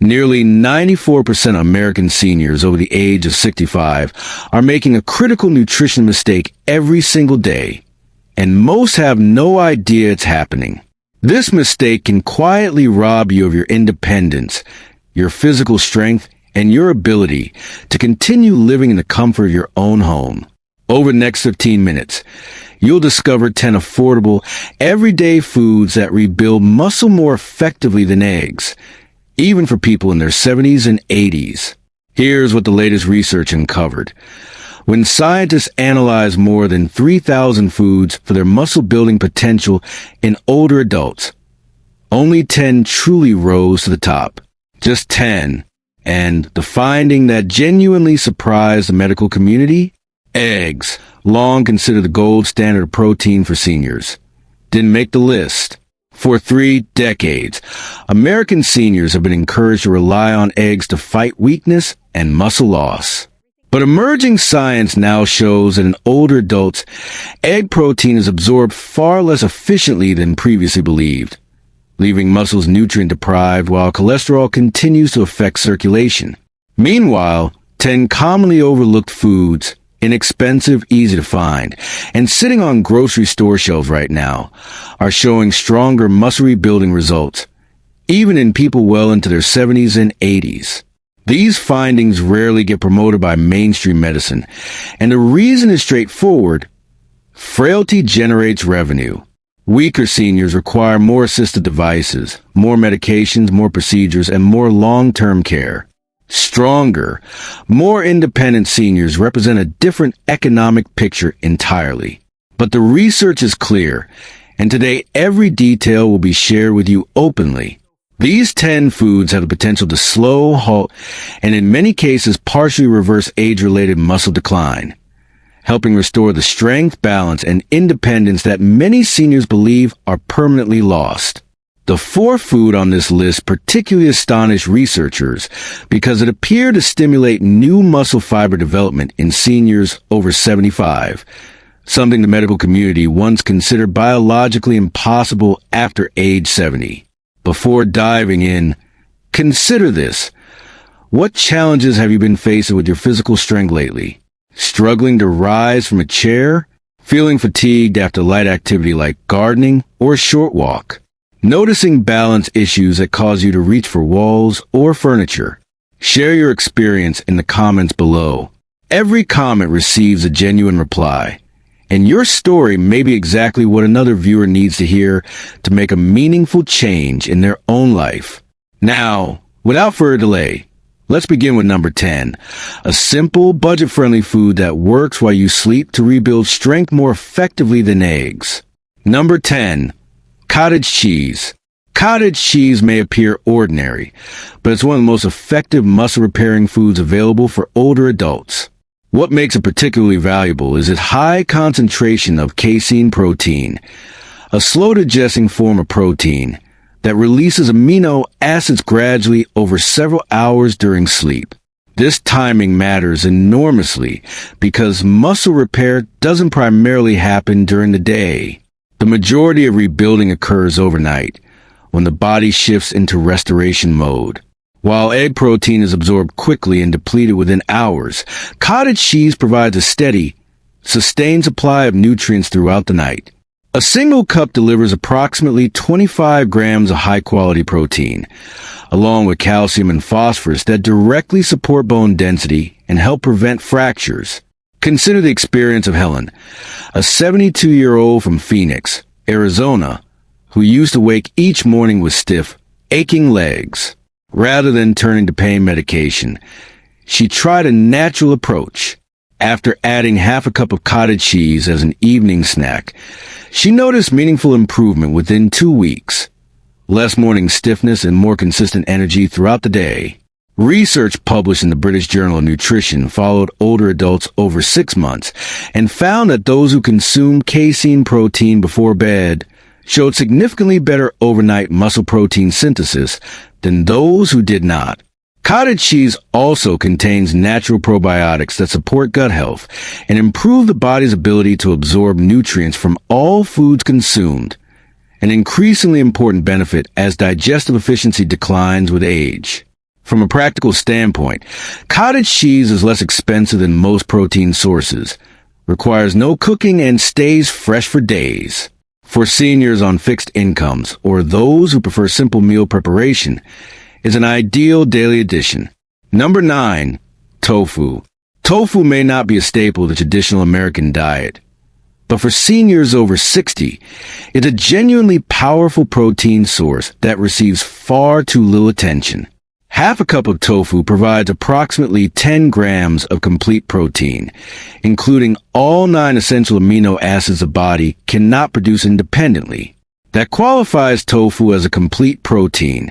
Nearly 94% of American seniors over the age of 65 are making a critical nutrition mistake every single day, and most have no idea it's happening. This mistake can quietly rob you of your independence, your physical strength, and your ability to continue living in the comfort of your own home. Over the next 15 minutes, you'll discover 10 affordable, everyday foods that rebuild muscle more effectively than eggs, even for people in their 70s and 80s. Here's what the latest research uncovered. When scientists analyzed more than 3,000 foods for their muscle-building potential in older adults, only 10 truly rose to the top. Just 10. And the finding that genuinely surprised the medical community? Eggs, long considered the gold standard of protein for seniors, didn't make the list. For 3 decades, American seniors have been encouraged to rely on eggs to fight weakness and muscle loss. But emerging science now shows that in older adults, egg protein is absorbed far less efficiently than previously believed, leaving muscles nutrient-deprived while cholesterol continues to affect circulation. Meanwhile, 10 commonly overlooked foods, inexpensive, easy to find, and sitting on grocery store shelves right now, are showing stronger muscle rebuilding results, even in people well into their 70s and 80s. These findings rarely get promoted by mainstream medicine, and the reason is straightforward. Frailty generates revenue. Weaker seniors require more assistive devices, more medications, more procedures, and more long-term care. Stronger, more independent seniors represent a different economic picture entirely. But the research is clear, and today every detail will be shared with you openly. These 10 foods have the potential to slow, halt, and in many cases partially reverse age-related muscle decline, helping restore the strength, balance, and independence that many seniors believe are permanently lost. The 4th food on this list particularly astonished researchers because it appeared to stimulate new muscle fiber development in seniors over 75, something the medical community once considered biologically impossible after age 70. Before diving in, consider this. What challenges have you been facing with your physical strength lately? Struggling to rise from a chair? Feeling fatigued after light activity like gardening or a short walk? Noticing balance issues that cause you to reach for walls or furniture? Share your experience in the comments below. Every comment receives a genuine reply, and your story may be exactly what another viewer needs to hear to make a meaningful change in their own life. Now, without further delay, let's begin with number 10, a simple, budget-friendly food that works while you sleep to rebuild strength more effectively than eggs. Number 10. Cottage cheese. Cottage cheese may appear ordinary, but it's one of the most effective muscle-repairing foods available for older adults. What makes it particularly valuable is its high concentration of casein protein, a slow-digesting form of protein that releases amino acids gradually over several hours during sleep. This timing matters enormously because muscle repair doesn't primarily happen during the day. The majority of rebuilding occurs overnight, when the body shifts into restoration mode. While egg protein is absorbed quickly and depleted within hours, cottage cheese provides a steady, sustained supply of nutrients throughout the night. A single cup delivers approximately 25 grams of high-quality protein, along with calcium and phosphorus that directly support bone density and help prevent fractures. Consider the experience of Helen, a 72-year-old from Phoenix, Arizona, who used to wake each morning with stiff, aching legs. Rather than turning to pain medication, she tried a natural approach. After adding half a cup of cottage cheese as an evening snack, she noticed meaningful improvement within 2 weeks. Less morning stiffness and more consistent energy throughout the day. Research published in the British Journal of Nutrition followed older adults over 6 months and found that those who consumed casein protein before bed showed significantly better overnight muscle protein synthesis than those who did not. Cottage cheese also contains natural probiotics that support gut health and improve the body's ability to absorb nutrients from all foods consumed, an increasingly important benefit as digestive efficiency declines with age. From a practical standpoint, cottage cheese is less expensive than most protein sources, requires no cooking, and stays fresh for days. For seniors on fixed incomes or those who prefer simple meal preparation, is an ideal daily addition. Number 9, tofu. Tofu may not be a staple of the traditional American diet, but for seniors over 60, it's a genuinely powerful protein source that receives far too little attention. Half a cup of tofu provides approximately 10 grams of complete protein, including all 9 essential amino acids the body cannot produce independently. That qualifies tofu as a complete protein,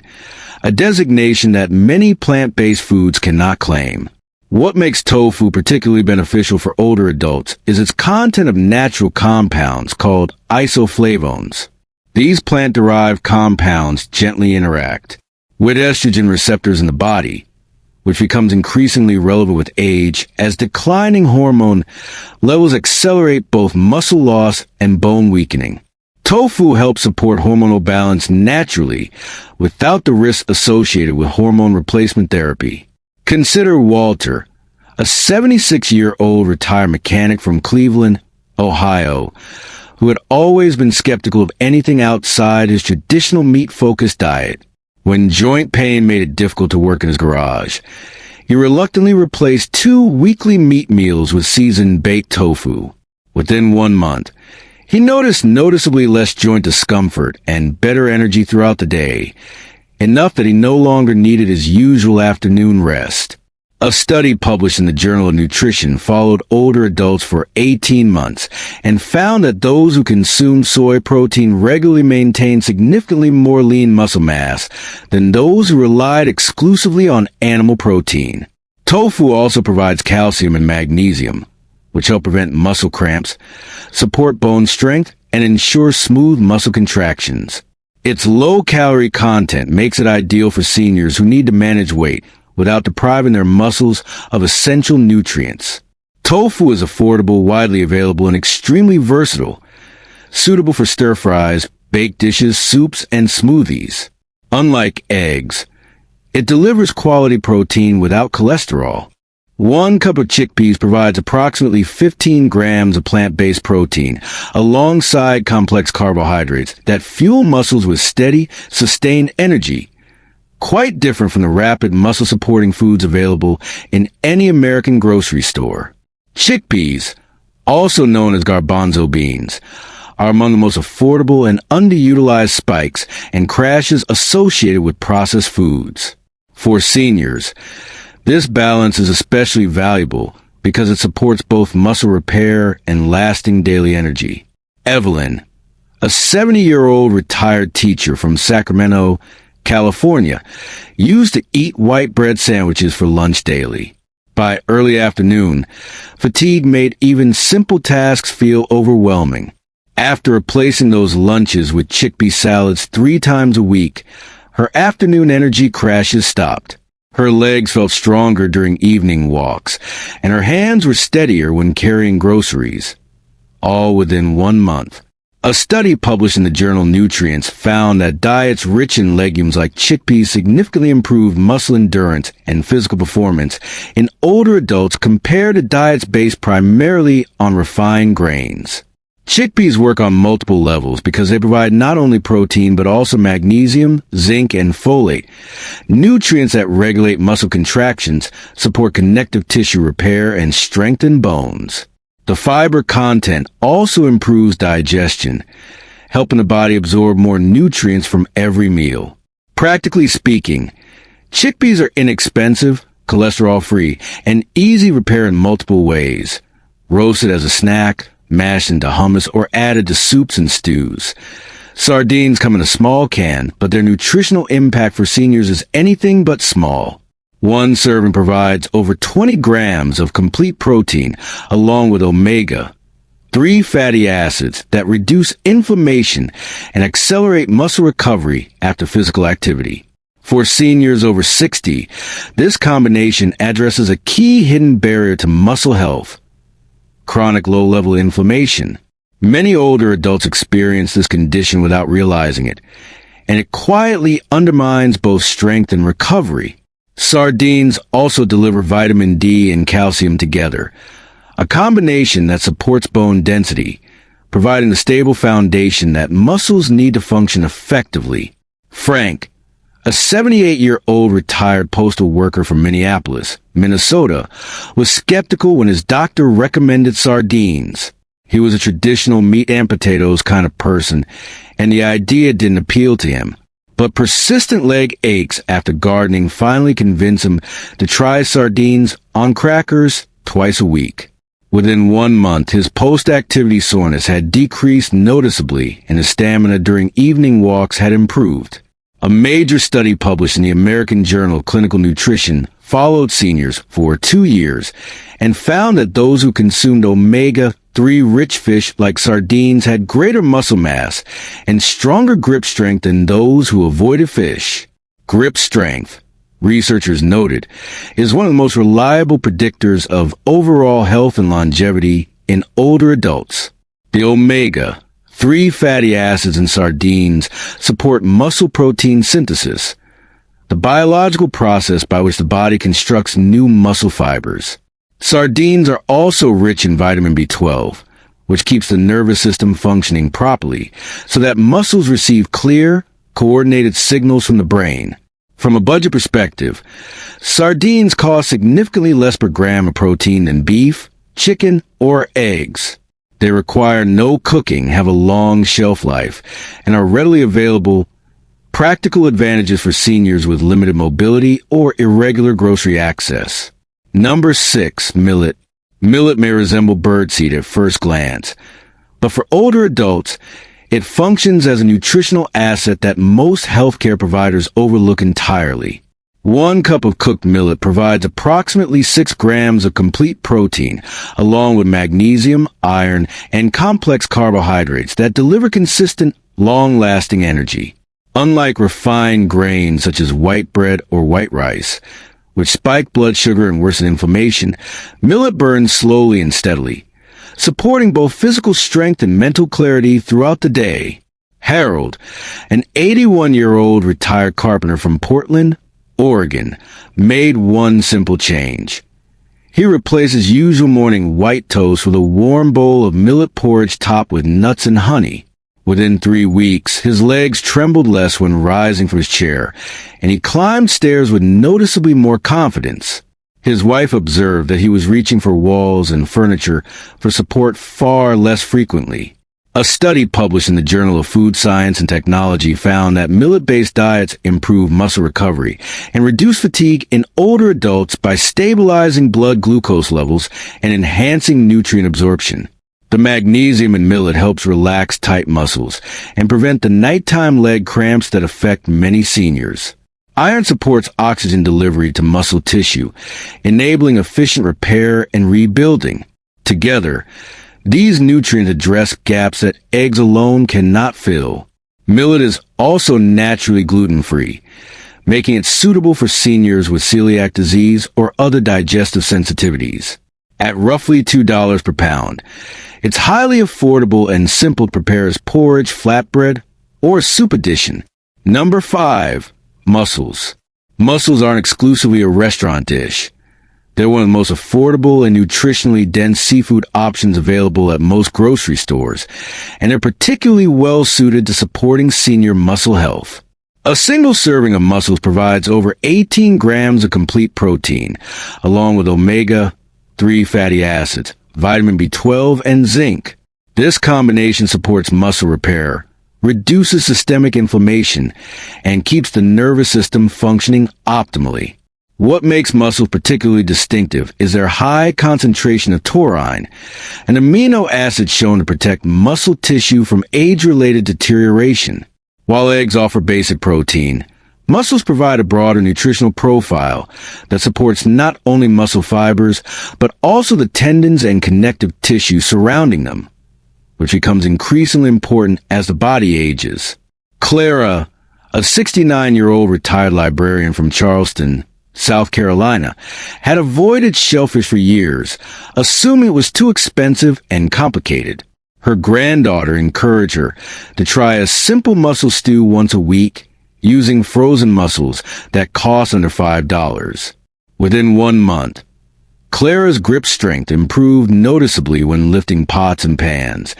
a designation that many plant-based foods cannot claim. What makes tofu particularly beneficial for older adults is its content of natural compounds called isoflavones. These plant-derived compounds gently interact with estrogen receptors in the body, which becomes increasingly relevant with age as declining hormone levels accelerate both muscle loss and bone weakening. Tofu helps support hormonal balance naturally without the risks associated with hormone replacement therapy. Consider Walter, a 76-year-old retired mechanic from Cleveland, Ohio, who had always been skeptical of anything outside his traditional meat-focused diet. When joint pain made it difficult to work in his garage, he reluctantly replaced 2 weekly meat meals with seasoned baked tofu. Within 1 month, he noticed noticeably less joint discomfort and better energy throughout the day, enough that he no longer needed his usual afternoon rest. A study published in the Journal of Nutrition followed older adults for 18 months and found that those who consumed soy protein regularly maintained significantly more lean muscle mass than those who relied exclusively on animal protein. Tofu also provides calcium and magnesium, which help prevent muscle cramps, support bone strength, and ensure smooth muscle contractions. Its low-calorie content makes it ideal for seniors who need to manage weight without depriving their muscles of essential nutrients. Tofu is affordable, widely available, and extremely versatile, suitable for stir-fries, baked dishes, soups, and smoothies. Unlike eggs, it delivers quality protein without cholesterol. 1 cup of chickpeas provides approximately 15 grams of plant-based protein, alongside complex carbohydrates that fuel muscles with steady, sustained energy, quite different from the rapid muscle-supporting foods available in any American grocery store. Chickpeas, also known as garbanzo beans, are among the most affordable and underutilized spikes and crashes associated with processed foods. For seniors, this balance is especially valuable because it supports both muscle repair and lasting daily energy. Evelyn, a 70-year-old retired teacher from Sacramento, California, used to eat white bread sandwiches for lunch daily. By early afternoon, fatigue made even simple tasks feel overwhelming. After replacing those lunches with chickpea salads 3 times a week, her afternoon energy crashes stopped. Her legs felt stronger during evening walks, and her hands were steadier when carrying groceries, all within 1 month. A study published in the journal Nutrients found that diets rich in legumes like chickpeas significantly improved muscle endurance and physical performance in older adults compared to diets based primarily on refined grains. Chickpeas work on multiple levels because they provide not only protein but also magnesium, zinc, and folate, nutrients that regulate muscle contractions, support connective tissue repair, and strengthen bones. The fiber content also improves digestion, helping the body absorb more nutrients from every meal. Practically speaking, chickpeas are inexpensive, cholesterol-free, and easy to prepare in multiple ways. Roasted as a snack, mashed into hummus, or added to soups and stews. Sardines come in a small can, but their nutritional impact for seniors is anything but small. 1 serving provides over 20 grams of complete protein, along with omega-3 fatty acids that reduce inflammation and accelerate muscle recovery after physical activity. For seniors over 60, this combination addresses a key hidden barrier to muscle health: chronic low-level inflammation. Many older adults experience this condition without realizing it, and it quietly undermines both strength and recovery. Sardines also deliver vitamin D and calcium together, a combination that supports bone density, providing the stable foundation that muscles need to function effectively. Frank, a 78-year-old retired postal worker from Minneapolis, Minnesota, was skeptical when his doctor recommended sardines. He was a traditional meat and potatoes kind of person, and the idea didn't appeal to him. But persistent leg aches after gardening finally convinced him to try sardines on crackers twice a week. Within 1 month, his post-activity soreness had decreased noticeably, and his stamina during evening walks had improved. A major study published in the American Journal of Clinical Nutrition followed seniors for 2 years and found that those who consumed omega-3 rich fish like sardines had greater muscle mass and stronger grip strength than those who avoided fish. Grip strength, researchers noted, is one of the most reliable predictors of overall health and longevity in older adults. The omega-3 fatty acids in sardines support muscle protein synthesis, the biological process by which the body constructs new muscle fibers. Sardines are also rich in vitamin B12, which keeps the nervous system functioning properly so that muscles receive clear, coordinated signals from the brain. From a budget perspective, sardines cost significantly less per gram of protein than beef, chicken, or eggs. They require no cooking, have a long shelf life, and are readily available. Practical advantages for seniors with limited mobility or irregular grocery access. Number 6, millet. Millet may resemble birdseed at first glance, but for older adults, it functions as a nutritional asset that most healthcare providers overlook entirely. 1 cup of cooked millet provides approximately 6 grams of complete protein, along with magnesium, iron, and complex carbohydrates that deliver consistent, long-lasting energy. Unlike refined grains such as white bread or white rice, which spike blood sugar and worsen inflammation, millet burns slowly and steadily, supporting both physical strength and mental clarity throughout the day. Harold, an 81-year-old retired carpenter from Portland, Oregon, made one simple change. He replaced his usual morning white toast with a warm bowl of millet porridge topped with nuts and honey. Within 3 weeks, his legs trembled less when rising from his chair, and he climbed stairs with noticeably more confidence. His wife observed that he was reaching for walls and furniture for support far less frequently. A study published in the Journal of Food Science and Technology found that millet-based diets improve muscle recovery and reduce fatigue in older adults by stabilizing blood glucose levels and enhancing nutrient absorption. The magnesium in millet helps relax tight muscles and prevent the nighttime leg cramps that affect many seniors. Iron supports oxygen delivery to muscle tissue, enabling efficient repair and rebuilding. Together, these nutrients address gaps that eggs alone cannot fill. Millet is also naturally gluten-free, making it suitable for seniors with celiac disease or other digestive sensitivities. At roughly $2 per pound, it's highly affordable and simple to prepare as porridge, flatbread, or soup addition. Number 5. Mussels. Mussels aren't exclusively a restaurant dish. They're one of the most affordable and nutritionally dense seafood options available at most grocery stores, and they're particularly well suited to supporting senior muscle health. A single serving of mussels provides over 18 grams of complete protein, along with omega-3 fatty acids, vitamin B12, and zinc. This combination supports muscle repair, reduces systemic inflammation, and keeps the nervous system functioning optimally. What makes mussels particularly distinctive is their high concentration of taurine, an amino acid shown to protect muscle tissue from age-related deterioration. While eggs offer basic protein, mussels provide a broader nutritional profile that supports not only muscle fibers, but also the tendons and connective tissue surrounding them, which becomes increasingly important as the body ages. Clara, a 69-year-old retired librarian from Charleston, South Carolina, had avoided shellfish for years, assuming it was too expensive and complicated. Her granddaughter encouraged her to try a simple mussel stew once a week, using frozen mussels that cost under $5. Within 1 month, Clara's grip strength improved noticeably when lifting pots and pans,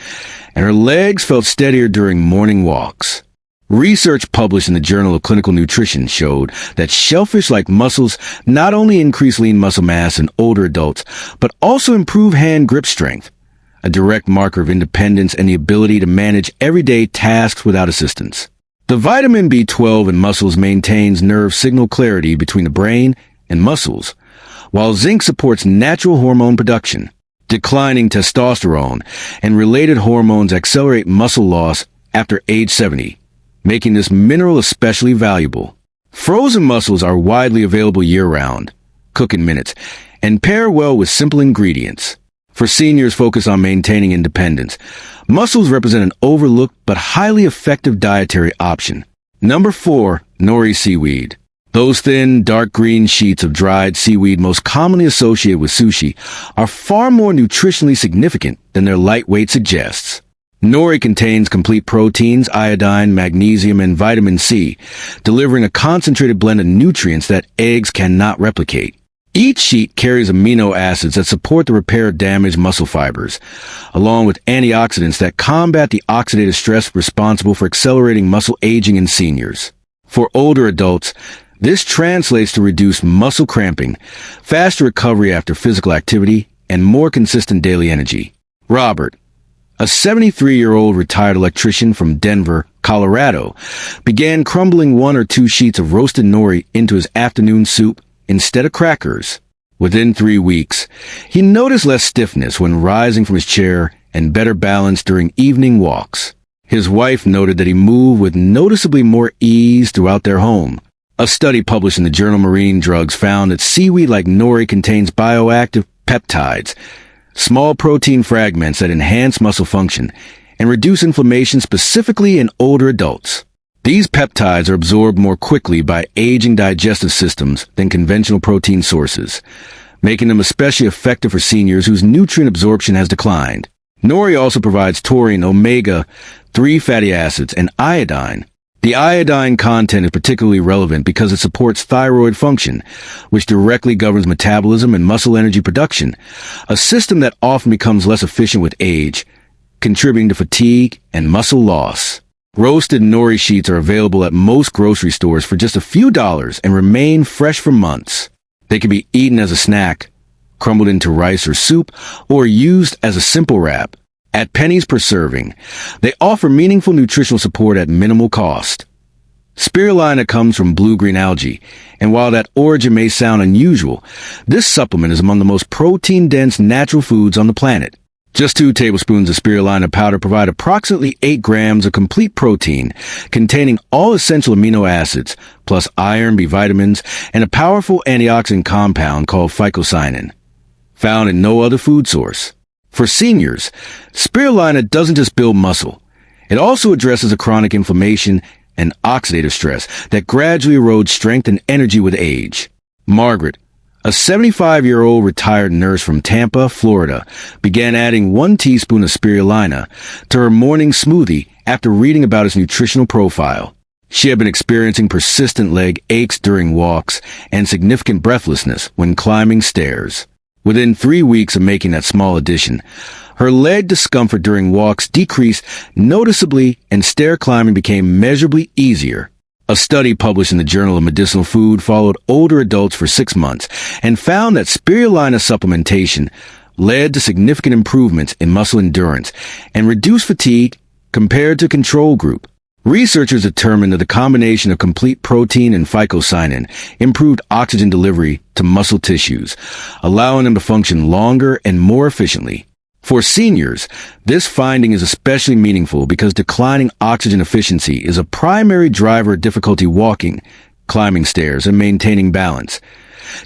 and her legs felt steadier during morning walks. Research published in the Journal of Clinical Nutrition showed that shellfish-like mussels not only increase lean muscle mass in older adults, but also improve hand grip strength, a direct marker of independence and the ability to manage everyday tasks without assistance. The vitamin B12 in mussels maintains nerve signal clarity between the brain and muscles, while zinc supports natural hormone production. Declining testosterone and related hormones accelerate muscle loss after age 70, making this mineral especially valuable. Frozen mussels are widely available year-round, cook in minutes, and pair well with simple ingredients. For seniors focused on maintaining independence, mussels represent an overlooked but highly effective dietary option. Number 4. Nori seaweed. Those thin, dark green sheets of dried seaweed most commonly associated with sushi are far more nutritionally significant than their lightweight suggests. Nori contains complete proteins, iodine, magnesium, and vitamin C, delivering a concentrated blend of nutrients that eggs cannot replicate. Each sheet carries amino acids that support the repair of damaged muscle fibers, along with antioxidants that combat the oxidative stress responsible for accelerating muscle aging in seniors. For older adults, this translates to reduced muscle cramping, faster recovery after physical activity, and more consistent daily energy. Robert, a 73-year-old retired electrician from Denver, Colorado, began crumbling 1 or 2 sheets of roasted nori into his afternoon soup instead of crackers. Within 3 weeks, he noticed less stiffness when rising from his chair and better balance during evening walks. His wife noted that he moved with noticeably more ease throughout their home. A study published in the journal Marine Drugs found that seaweed like nori contains bioactive peptides, small protein fragments that enhance muscle function and reduce inflammation specifically in older adults. These peptides are absorbed more quickly by aging digestive systems than conventional protein sources, making them especially effective for seniors whose nutrient absorption has declined. Nori also provides taurine, omega-3 fatty acids, and iodine. The iodine content is particularly relevant because it supports thyroid function, which directly governs metabolism and muscle energy production, a system that often becomes less efficient with age, contributing to fatigue and muscle loss. Roasted nori sheets are available at most grocery stores for just a few dollars and remain fresh for months. They can be eaten as a snack, crumbled into rice or soup, or used as a simple wrap. At pennies per serving, they offer meaningful nutritional support at minimal cost. Spirulina comes from blue-green algae, and while that origin may sound unusual, this supplement is among the most protein-dense natural foods on the planet. Just 2 tablespoons of spirulina powder provide approximately 8 grams of complete protein, containing all essential amino acids, plus iron, B vitamins, and a powerful antioxidant compound called phycocyanin, found in no other food source. For seniors, spirulina doesn't just build muscle. It also addresses a chronic inflammation and oxidative stress that gradually erodes strength and energy with age. Margaret, a 75-year-old retired nurse from Tampa, Florida, began adding 1 teaspoon of spirulina to her morning smoothie after reading about its nutritional profile. She had been experiencing persistent leg aches during walks and significant breathlessness when climbing stairs. Within 3 weeks of making that small addition, her leg discomfort during walks decreased noticeably and stair climbing became measurably easier. A study published in the Journal of Medicinal Food followed older adults for 6 months and found that spirulina supplementation led to significant improvements in muscle endurance and reduced fatigue compared to control group. Researchers determined that the combination of complete protein and phycocyanin improved oxygen delivery to muscle tissues, allowing them to function longer and more efficiently. For seniors, this finding is especially meaningful because declining oxygen efficiency is a primary driver of difficulty walking, climbing stairs, and maintaining balance,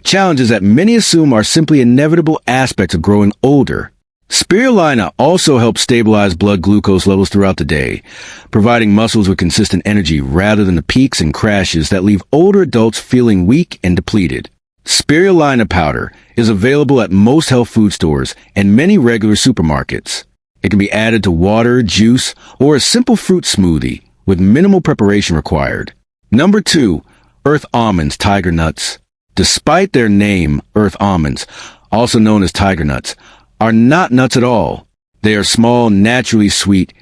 challenges that many assume are simply inevitable aspects of growing older. Spirulina also helps stabilize blood glucose levels throughout the day, providing muscles with consistent energy rather than the peaks and crashes that leave older adults feeling weak and depleted. Spirulina powder is available at most health food stores and many regular supermarkets. It can be added to water, juice, or a simple fruit smoothie with minimal preparation required. Number 2. Earth almonds, tiger nuts. Despite their name, earth almonds, also known as tiger nuts, are not nuts at all. They are small, naturally sweet,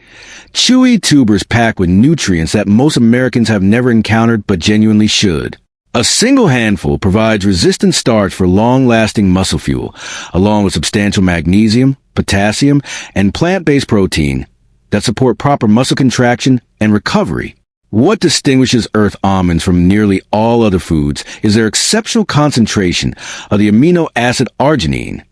chewy tubers packed with nutrients that most Americans have never encountered but genuinely should. A single handful provides resistant starch for long-lasting muscle fuel, along with substantial magnesium, potassium, and plant-based protein that support proper muscle contraction and recovery. What distinguishes earth almonds from nearly all other foods is their exceptional concentration of the amino acid arginine,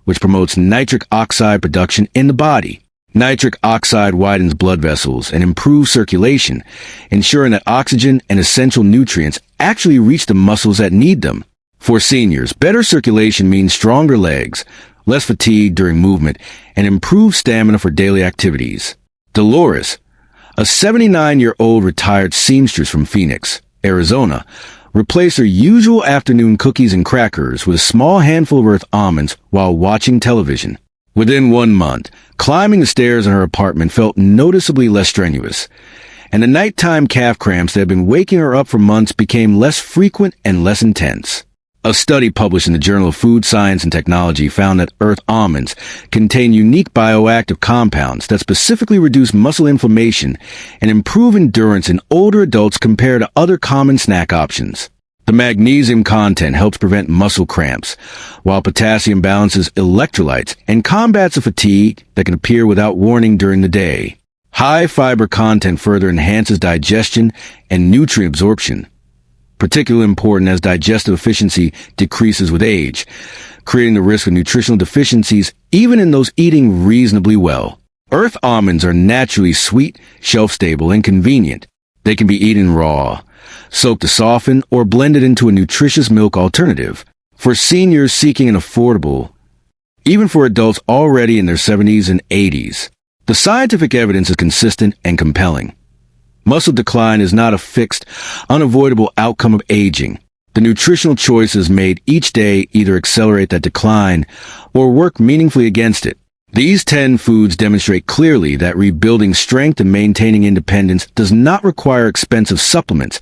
which promotes nitric oxide production in the body. Nitric oxide widens blood vessels and improves circulation, ensuring that oxygen and essential nutrients actually reach the muscles that need them. For seniors, better circulation means stronger legs, less fatigue during movement, and improved stamina for daily activities. Dolores, a 79-year-old retired seamstress from Phoenix, Arizona, replaced her usual afternoon cookies and crackers with a small handful of earth almonds while watching television. Within 1 month, climbing the stairs in her apartment felt noticeably less strenuous, and the nighttime calf cramps that had been waking her up for months became less frequent and less intense. A study published in the Journal of Food Science and Technology found that earth almonds contain unique bioactive compounds that specifically reduce muscle inflammation and improve endurance in older adults compared to other common snack options. The magnesium content helps prevent muscle cramps, while potassium balances electrolytes and combats the fatigue that can appear without warning during the day. High fiber content further enhances digestion and nutrient absorption, particularly important as digestive efficiency decreases with age, creating the risk of nutritional deficiencies even in those eating reasonably well. Earth almonds are naturally sweet, shelf-stable, and convenient. They can be eaten raw, soaked to soften, or blended into a nutritious milk alternative. For seniors seeking an affordable, even for adults already in their 70s and 80s, the scientific evidence is consistent and compelling. Muscle decline is not a fixed, unavoidable outcome of aging. The nutritional choices made each day either accelerate that decline or work meaningfully against it. These 10 foods demonstrate clearly that rebuilding strength and maintaining independence does not require expensive supplements,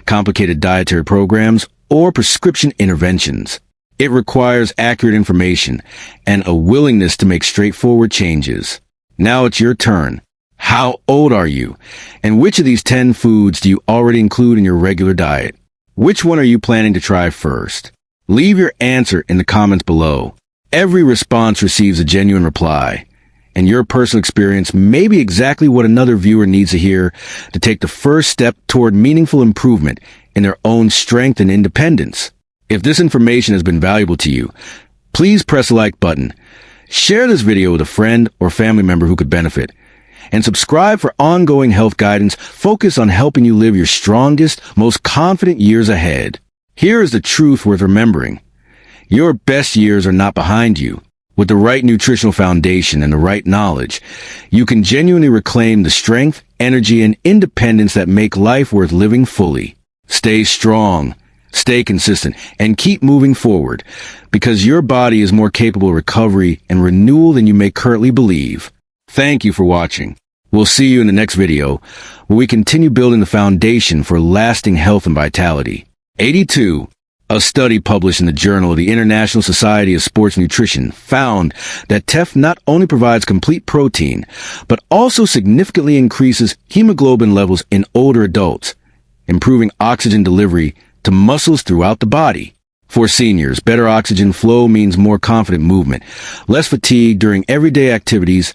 complicated dietary programs, or prescription interventions. It requires accurate information and a willingness to make straightforward changes. Now it's your turn. How old are you? And which of these 10 foods do you already include in your regular diet? Which one are you planning to try first? Leave your answer in the comments below. Every response receives a genuine reply, and your personal experience may be exactly what another viewer needs to hear to take the first step toward meaningful improvement in their own strength and independence. If this information has been valuable to you, please press the like button, share this video with a friend or family member who could benefit, and subscribe for ongoing health guidance focused on helping you live your strongest, most confident years ahead. Here is the truth worth remembering. Your best years are not behind you. With the right nutritional foundation and the right knowledge, you can genuinely reclaim the strength, energy, and independence that make life worth living fully. Stay strong, stay consistent, and keep moving forward, because your body is more capable of recovery and renewal than you may currently believe. Thank you for watching. We'll see you in the next video, where we continue building the foundation for lasting health and vitality. 82. A study published in the Journal of the International Society of Sports Nutrition found that teff not only provides complete protein, but also significantly increases hemoglobin levels in older adults, improving oxygen delivery to muscles throughout the body. For seniors, better oxygen flow means more confident movement, less fatigue during everyday activities,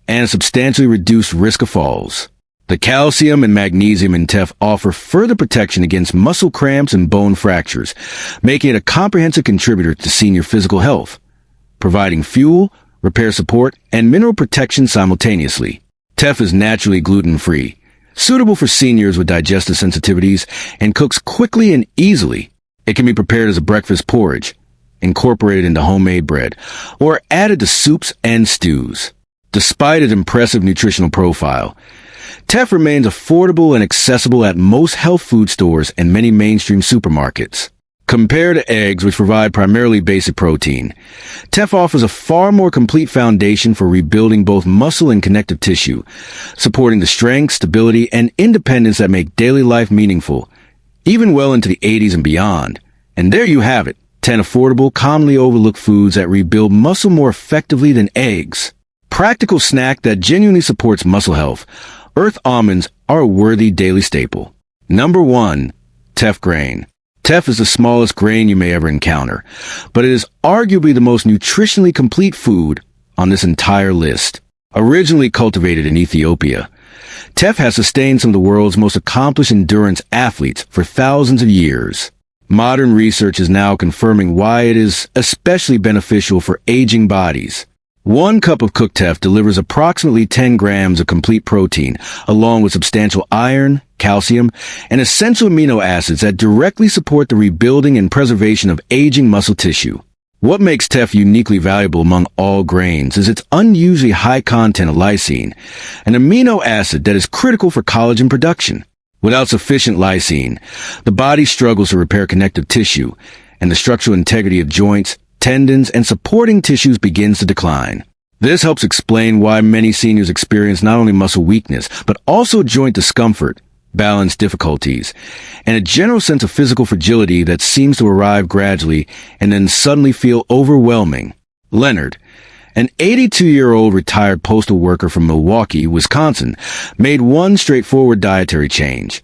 and a substantially reduced risk of falls. The calcium and magnesium in teff offer further protection against muscle cramps and bone fractures, making it a comprehensive contributor to senior physical health, providing fuel, repair support, and mineral protection simultaneously. Teff is naturally gluten-free, suitable for seniors with digestive sensitivities, and cooks quickly and easily. It can be prepared as a breakfast porridge, incorporated into homemade bread, or added to soups and stews. Despite its impressive nutritional profile, teff remains affordable and accessible at most health food stores and many mainstream supermarkets. Compared to eggs, which provide primarily basic protein, teff offers a far more complete foundation for rebuilding both muscle and connective tissue, supporting the strength, stability, and independence that make daily life meaningful even well into the 80s and beyond. And there you have it, 10 affordable, commonly overlooked foods that rebuild muscle more effectively than eggs. Practical snack that genuinely supports muscle health. Earth almonds are a worthy daily staple. Number 1. Teff grain. Teff is the smallest grain you may ever encounter, but it is arguably the most nutritionally complete food on this entire list. Originally cultivated in Ethiopia, teff has sustained some of the world's most accomplished endurance athletes for thousands of years. Modern research is now confirming why it is especially beneficial for aging bodies. 1 cup of cooked teff delivers approximately 10 grams of complete protein, along with substantial iron, calcium, and essential amino acids that directly support the rebuilding and preservation of aging muscle tissue. What makes teff uniquely valuable among all grains is its unusually high content of lysine, an amino acid that is critical for collagen production. Without sufficient lysine, the body struggles to repair connective tissue, and the structural integrity of joints, tendons, and supporting tissues begins to decline. This helps explain why many seniors experience not only muscle weakness, but also joint discomfort, balance difficulties, and a general sense of physical fragility that seems to arrive gradually and then suddenly feel overwhelming. Leonard, an 82-year-old retired postal worker from Milwaukee, Wisconsin, made one straightforward dietary change.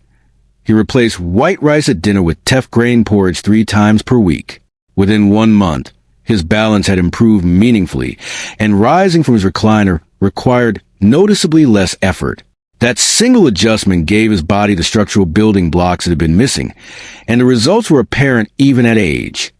He replaced white rice at dinner with teff grain porridge 3 times per week. Within 1 month, his balance had improved meaningfully, and rising from his recliner required noticeably less effort. That single adjustment gave his body the structural building blocks it had been missing, and the results were apparent even at age.